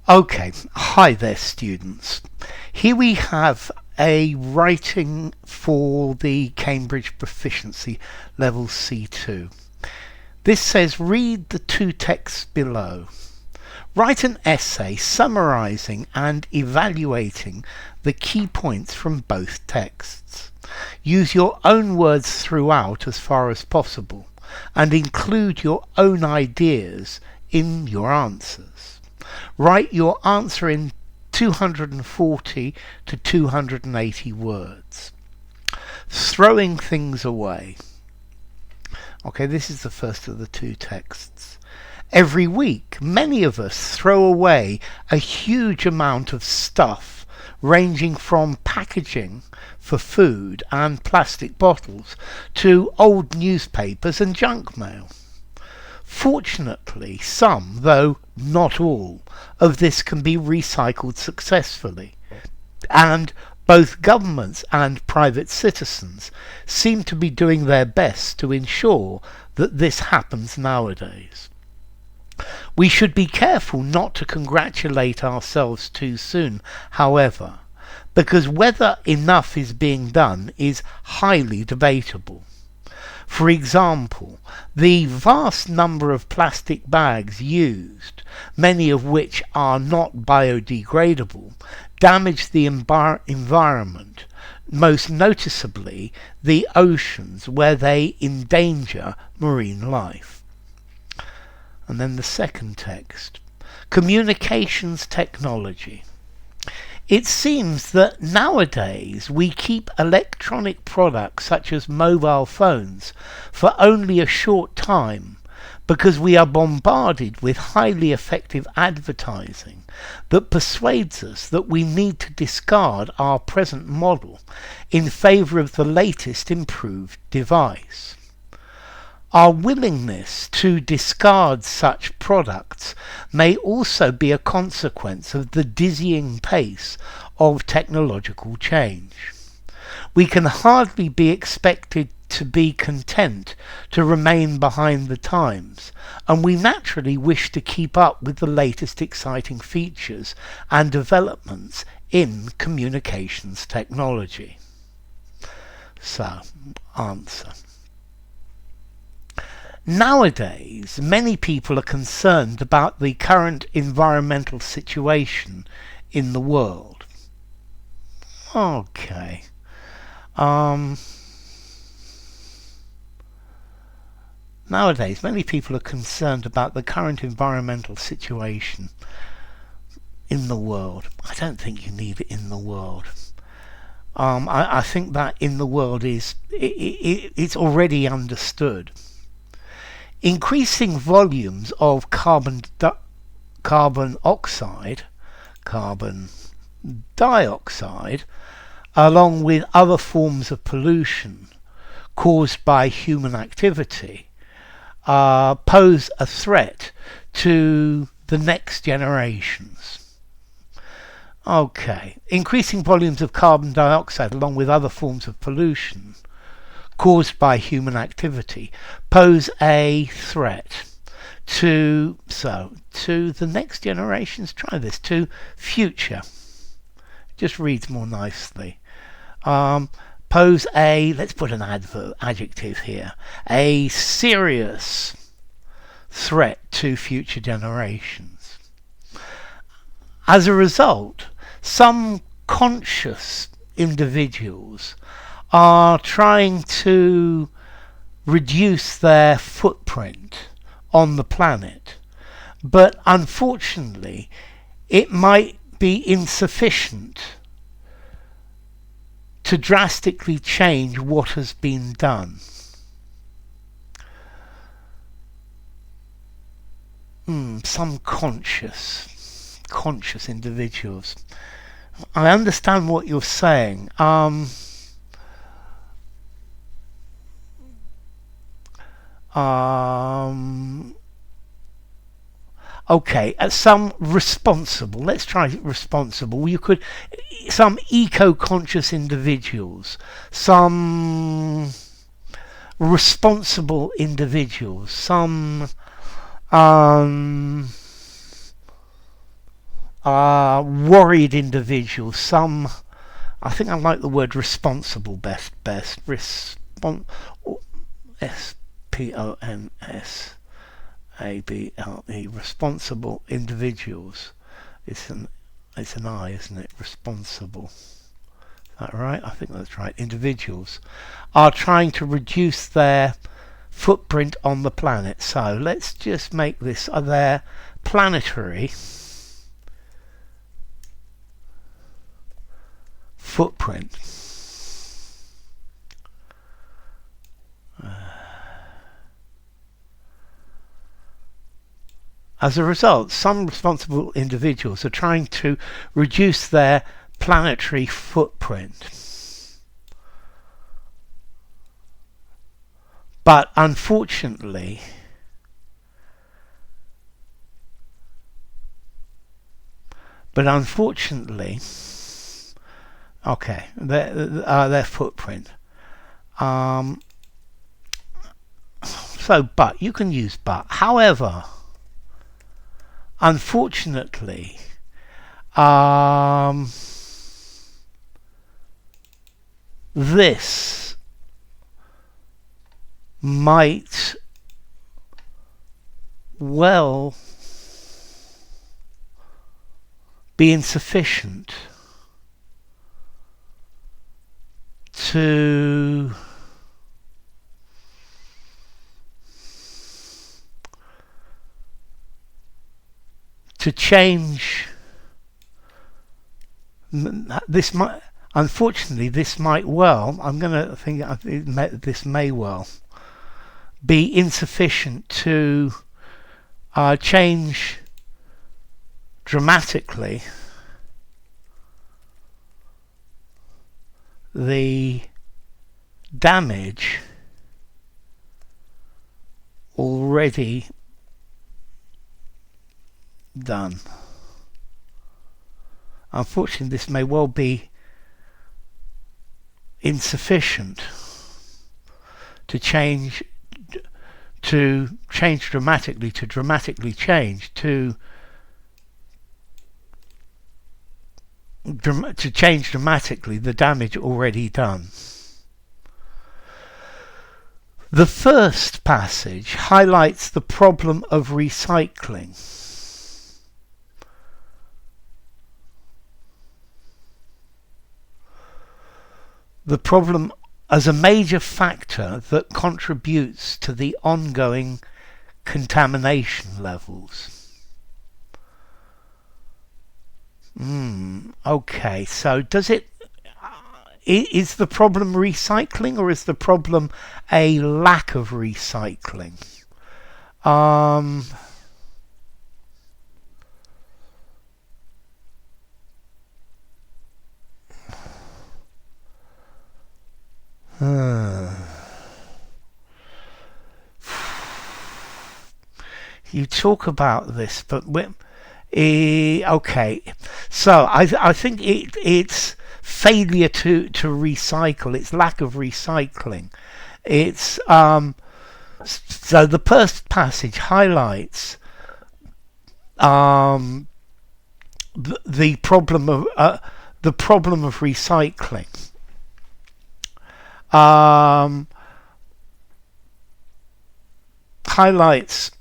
Okay, hi there students. Here we have a writing for the Cambridge Proficiency Level C2. This says read the two texts below. Write an essay summarising and evaluating the key points from both texts. Use your own words throughout as far as possible and include your own ideas in your answers. Write your answer in 240 to 280 words. Throwing things away. Okay, this is the first of the two texts. Every week, many of us throw away a huge amount of stuff, ranging from packaging for food and plastic bottles to old newspapers and junk mail. Fortunately, some, though not all, of this can be recycled successfully, and both governments and private citizens seem to be doing their best to ensure that this happens nowadays. We should be careful not to congratulate ourselves too soon, however, because whether enough is being done is highly debatable. For example, the vast number of plastic bags used, many of which are not biodegradable, damage the environment, most noticeably the oceans, where they endanger marine life. And then the second text, communications technology. It seems that nowadays we keep electronic products such as mobile phones for only a short time because we are bombarded with highly effective advertising that persuades us that we need to discard our present model in favour of the latest improved device. Our willingness to discard such products may also be a consequence of the dizzying pace of technological change. We can hardly be expected to be content to remain behind the times, and we naturally wish to keep up with the latest exciting features and developments in communications technology. So, answer. Nowadays, many people are concerned about the current environmental situation in the world. Okay. Nowadays, many people are concerned about the current environmental situation in the world. I don't think you need it in the world. I think that in the world it's already understood. Increasing volumes of carbon dioxide, along with other forms of pollution caused by human activity, pose a threat to the next generations. Okay, increasing volumes of carbon dioxide along with other forms of pollution caused by human activity pose a threat to the next generations. Try this, to future. Just reads more nicely. Pose a, let's put an adjective here, a serious threat to future generations. As a result, some conscious individuals are trying to reduce their footprint on the planet, but unfortunately it might be insufficient to drastically change what has been done. Some conscious individuals. I understand what you're saying. Okay, some responsible, let's try responsible. You could, some eco-conscious individuals, some responsible individuals, some worried individuals, some, I think I like the word responsible best, S-P-O-N-S-A-B-L-E, responsible individuals. It's an I, isn't it? Responsible. Is that right? I think that's right. Individuals are trying to reduce their footprint on the planet. So let's just make this their planetary footprint. As a result, some responsible individuals are trying to reduce their planetary footprint. But unfortunately, okay, their footprint. But you can use but. However, unfortunately, this might well be insufficient to change. This might, unfortunately, this might well, I'm going to think this may well be insufficient to change dramatically the damage already done. Unfortunately, this may well be insufficient to change dramatically the damage already done. The first passage highlights the problem of recycling. The problem as a major factor that contributes to the ongoing contamination levels. Okay, so is the problem recycling, or is the problem a lack of recycling? You talk about this, but okay, so I think it's failure to recycle. It's lack of recycling. It's so the first passage highlights the problem of recycling. Highlights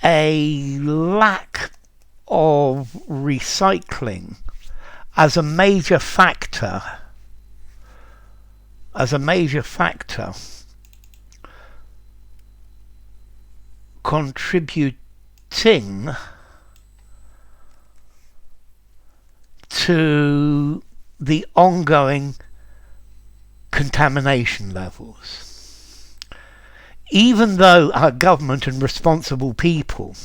a lack of recycling as a major factor contributing to the ongoing contamination levels. Even though our government and responsible people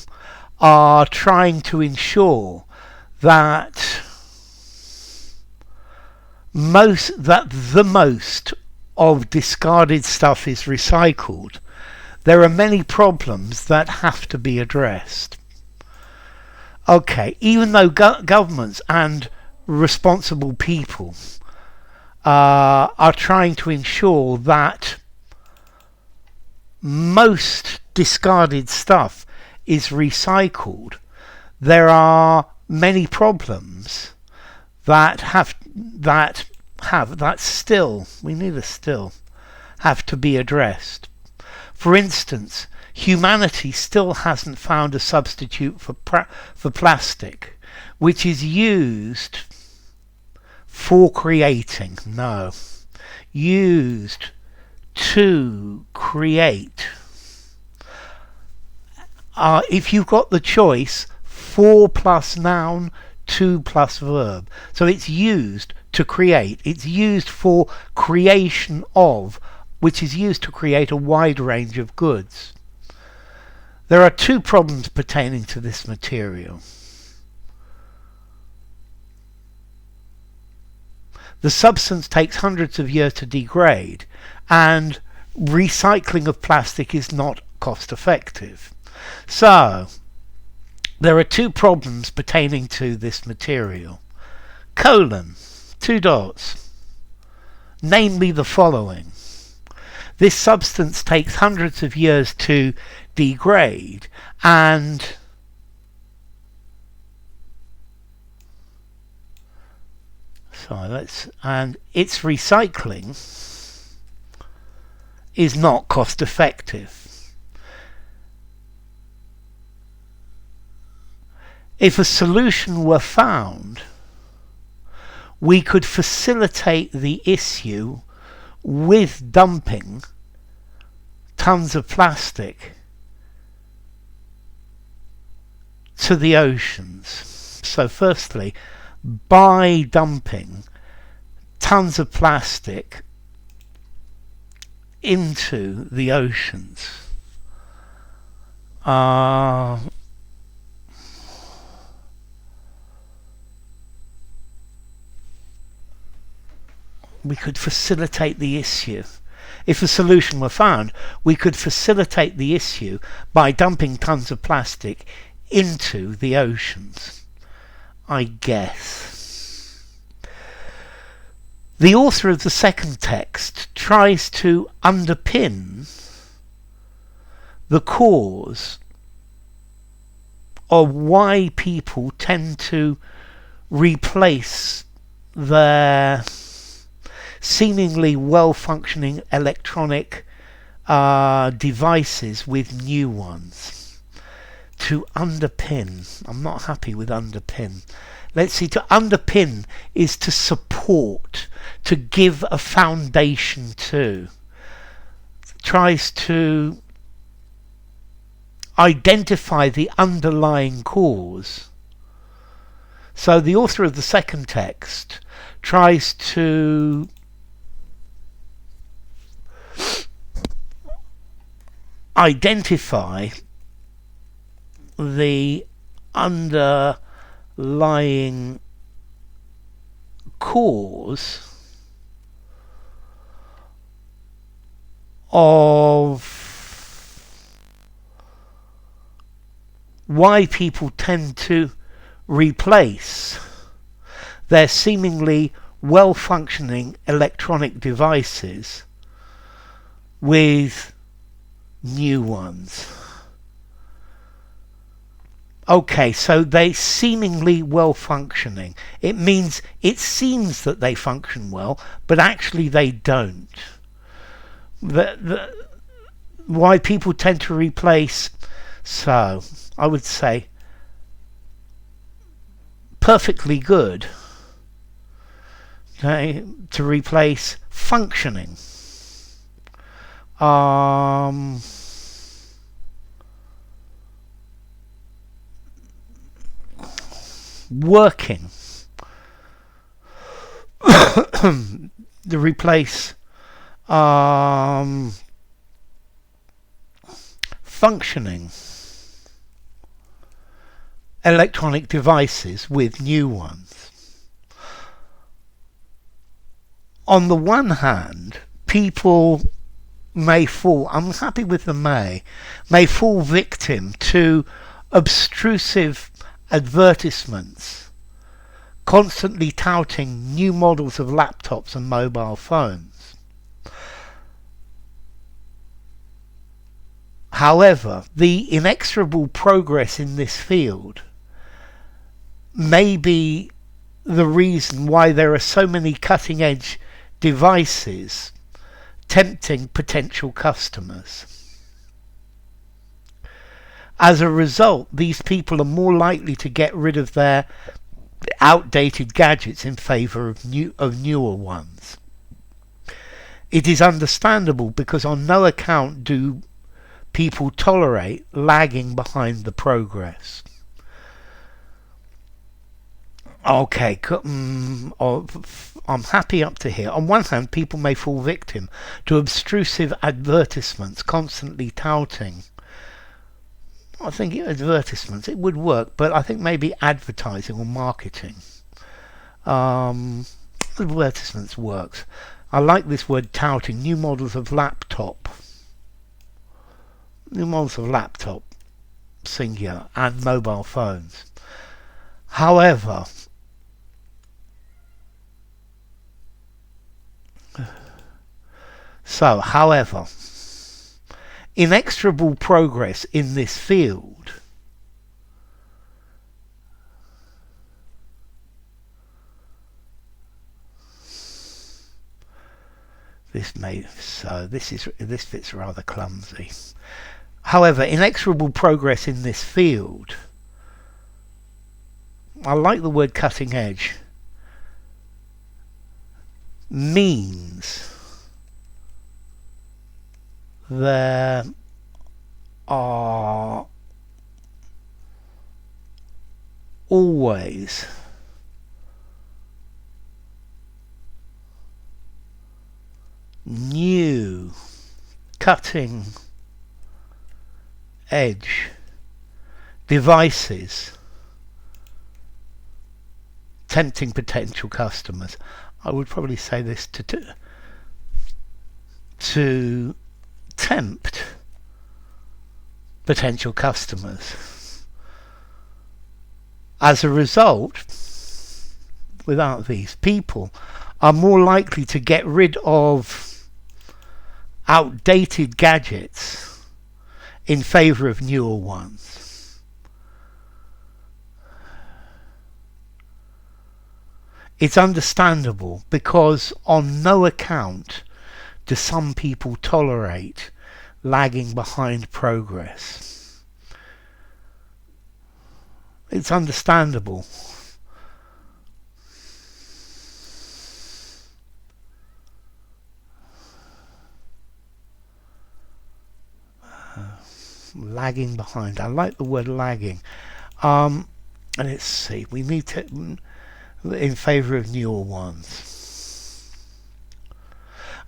are trying to ensure that the most of discarded stuff is recycled, there are many problems that have to be addressed. Okay, even though governments and responsible people are trying to ensure that most discarded stuff is recycled, there are many problems that still have to be addressed. For instance, humanity still hasn't found a substitute for plastic, which is used for creating, used to create. If you've got the choice, 4 plus noun, 2 plus verb. So it's used to create. It's used for creation of, which is used to create a wide range of goods. There are 2 problems pertaining to this material. The substance takes hundreds of years to degrade, and recycling of plastic is not cost effective. So, there are 2 problems pertaining to this material. : 2 dots. Namely the following. This substance takes hundreds of years to degrade, and its recycling is not cost effective. If a solution were found, we could facilitate the issue with dumping tons of plastic to the oceans. So firstly, by dumping tons of plastic into the oceans, we could facilitate the issue. If a solution were found, we could facilitate the issue by dumping tons of plastic into the oceans, I guess. The author of the second text tries to underpin the cause of why people tend to replace their seemingly well-functioning electronic devices with new ones. To underpin. I'm not happy with underpin. Let's see, to underpin is to support, to give a foundation to. Tries to identify the underlying cause. So the author of the second text tries to identify the underlying cause of why people tend to replace their seemingly well-functioning electronic devices with new ones. Okay, so they seemingly well-functioning. It means it seems that they function well, but actually they don't. Why people tend to replace, so I would say perfectly good, okay, to replace functioning. Working. To replace functioning electronic devices with new ones. On the one hand, people may fall, I'm happy with the may fall victim to obtrusive advertisements constantly touting new models of laptops and mobile phones. However, the inexorable progress in this field may be the reason why there are so many cutting edge devices tempting potential customers. As a result, these people are more likely to get rid of their outdated gadgets in favour of newer ones. It is understandable because on no account do people tolerate lagging behind the progress. Okay, I'm happy up to here. On one hand, people may fall victim to obtrusive advertisements constantly touting. I think advertisements, it would work, but I think maybe advertising or marketing. Advertisements works. I like this word touting. New models of laptop, singular, and mobile phones. However, inexorable progress in this field this fits rather clumsy. However, inexorable progress in this field, I like the word cutting edge, means there are always new cutting edge devices tempting potential customers. I would probably say this to tempt potential customers. As a result, without these, people are more likely to get rid of outdated gadgets in favour of newer ones. It's understandable because on no account do some people tolerate lagging behind progress. It's understandable. Lagging behind. I like the word lagging. And let's see. We need to in favour of newer ones.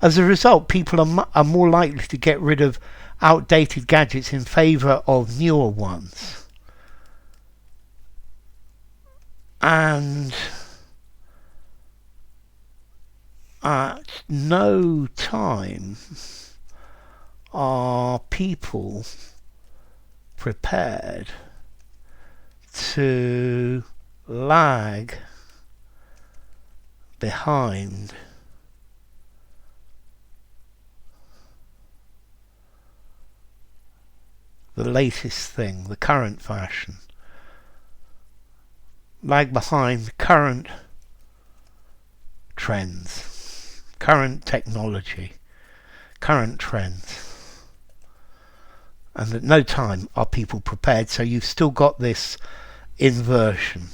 As a result, people are more likely to get rid of outdated gadgets in favour of newer ones. And at no time are people prepared to lag behind the latest thing, the current fashion. Lag behind current trends, current technology, current trends. And at no time are people prepared, so you've still got this inversion.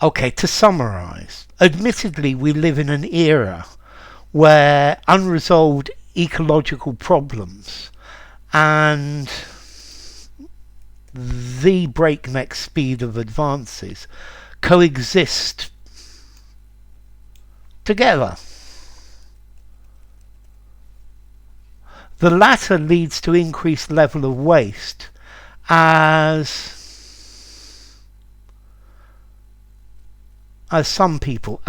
Okay, to summarise, admittedly we live in an era where unresolved ecological problems and the breakneck speed of advances coexist together. The latter leads to increased level of waste as people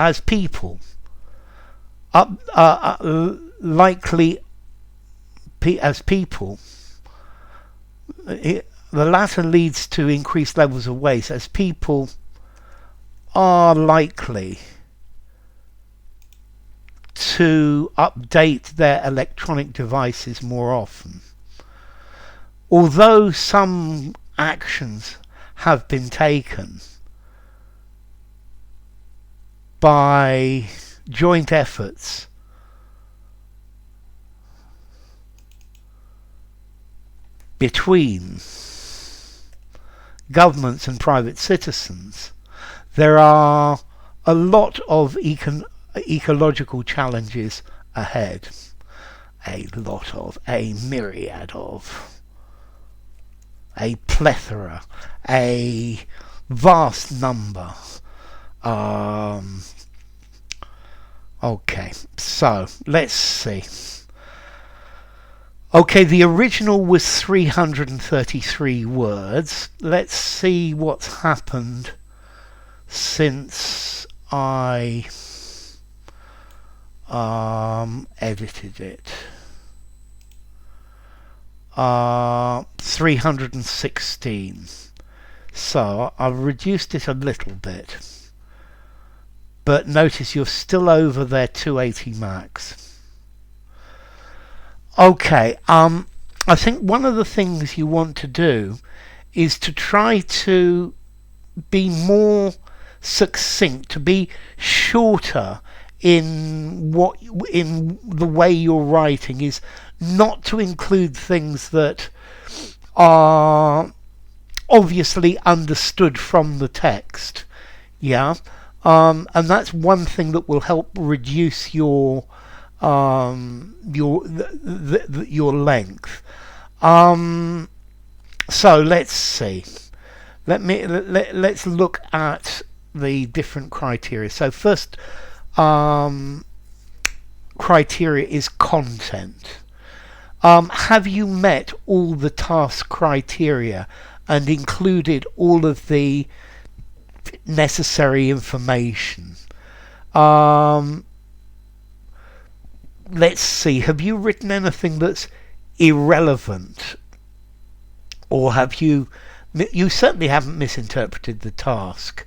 the latter leads to increased levels of waste as people are likely to update their electronic devices more often. although some actions have been taken by joint efforts between governments and private citizens, there are a lot of ecological challenges ahead. A myriad of, a plethora, a vast number. Okay, so let's see. Okay, the original was 333 words. Let's see what's happened since I edited it. 316. So I've reduced it a little bit. But notice you're still over their 280 max. Okay, I think one of the things you want to do is to try to be more succinct, to be shorter in the way you're writing, is not to include things that are obviously understood from the text. Yeah, and that's one thing that will help reduce your length. So let's see. Let's look at the different criteria. So first criteria is content. Have you met all the task criteria and included all of the necessary information? Let's see, have you written anything that's irrelevant? Or have you certainly haven't misinterpreted the task.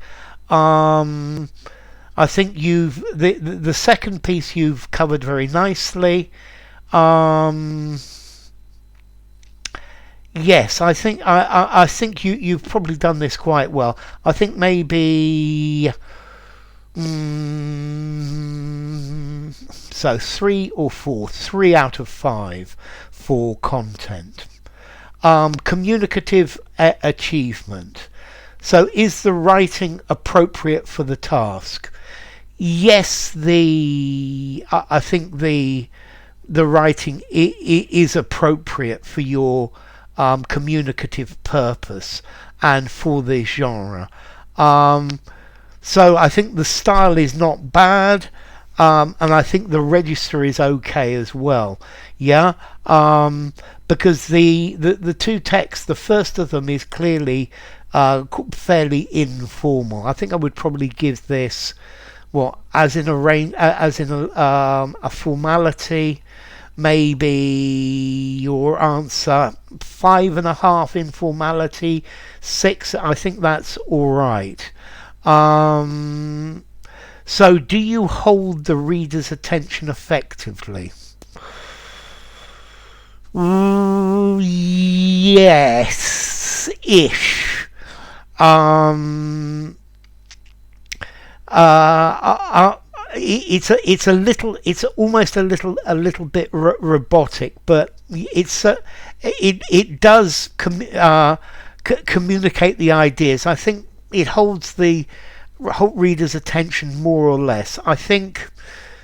I think you've the second piece you've covered very nicely. Yes, I think I think you've probably done this quite well. I think maybe so 3 or 4, 3 out of 5 for content. Communicative achievement. So is the writing appropriate for the task? Yes, I think the writing is appropriate for your communicative purpose and for this genre. So I think the style is not bad, and I think the register is okay as well. Yeah, because the two texts, the first of them is clearly fairly informal. I think I would probably give this as in a formality, maybe your answer 5.5 informality, 6. I think that's all right. So do you hold the reader's attention effectively? Yes, ish. It's almost a little bit robotic, but it does communicate the ideas. I think it holds the reader's attention more or less. I think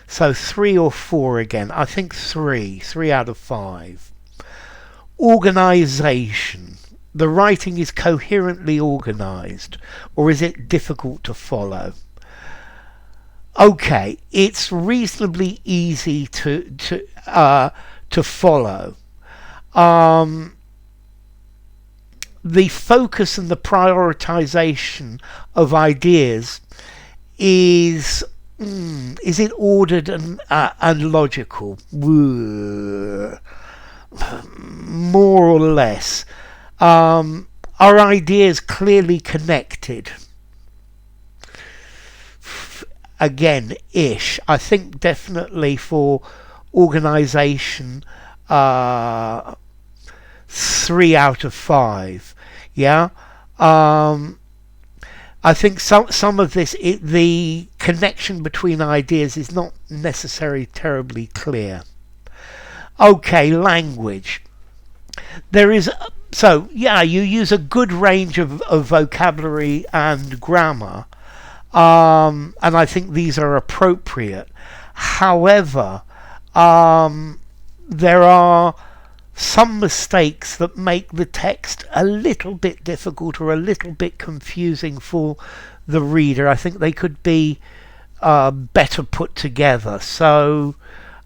so. 3 or 4 again. I think 3 out of 5. Organisation. The writing is coherently organised, or is it difficult to follow? Okay, it's reasonably easy to follow. The focus and the prioritization of ideas is it ordered and logical? More or less. Are ideas clearly connected? Again, ish. I think definitely for organisation, 3 3 out of 5. Yeah. I think some of this, the connection between ideas is not necessarily terribly clear. Okay, language. There is, so yeah, you use a good range of vocabulary and grammar, and I think these are appropriate. However, there are some mistakes that make the text a little bit difficult or a little bit confusing for the reader. I think they could be better put together. So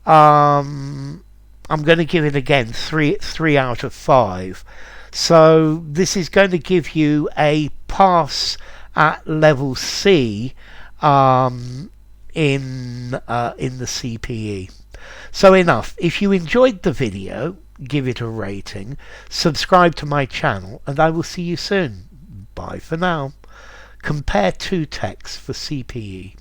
I'm going to give it again three out of 5. So this is going to give you a pass at level C in the CPE. So enough. If you enjoyed the video, give it a rating, subscribe to my channel, and I will see you soon. Bye for now. Compare 2 texts for CPE.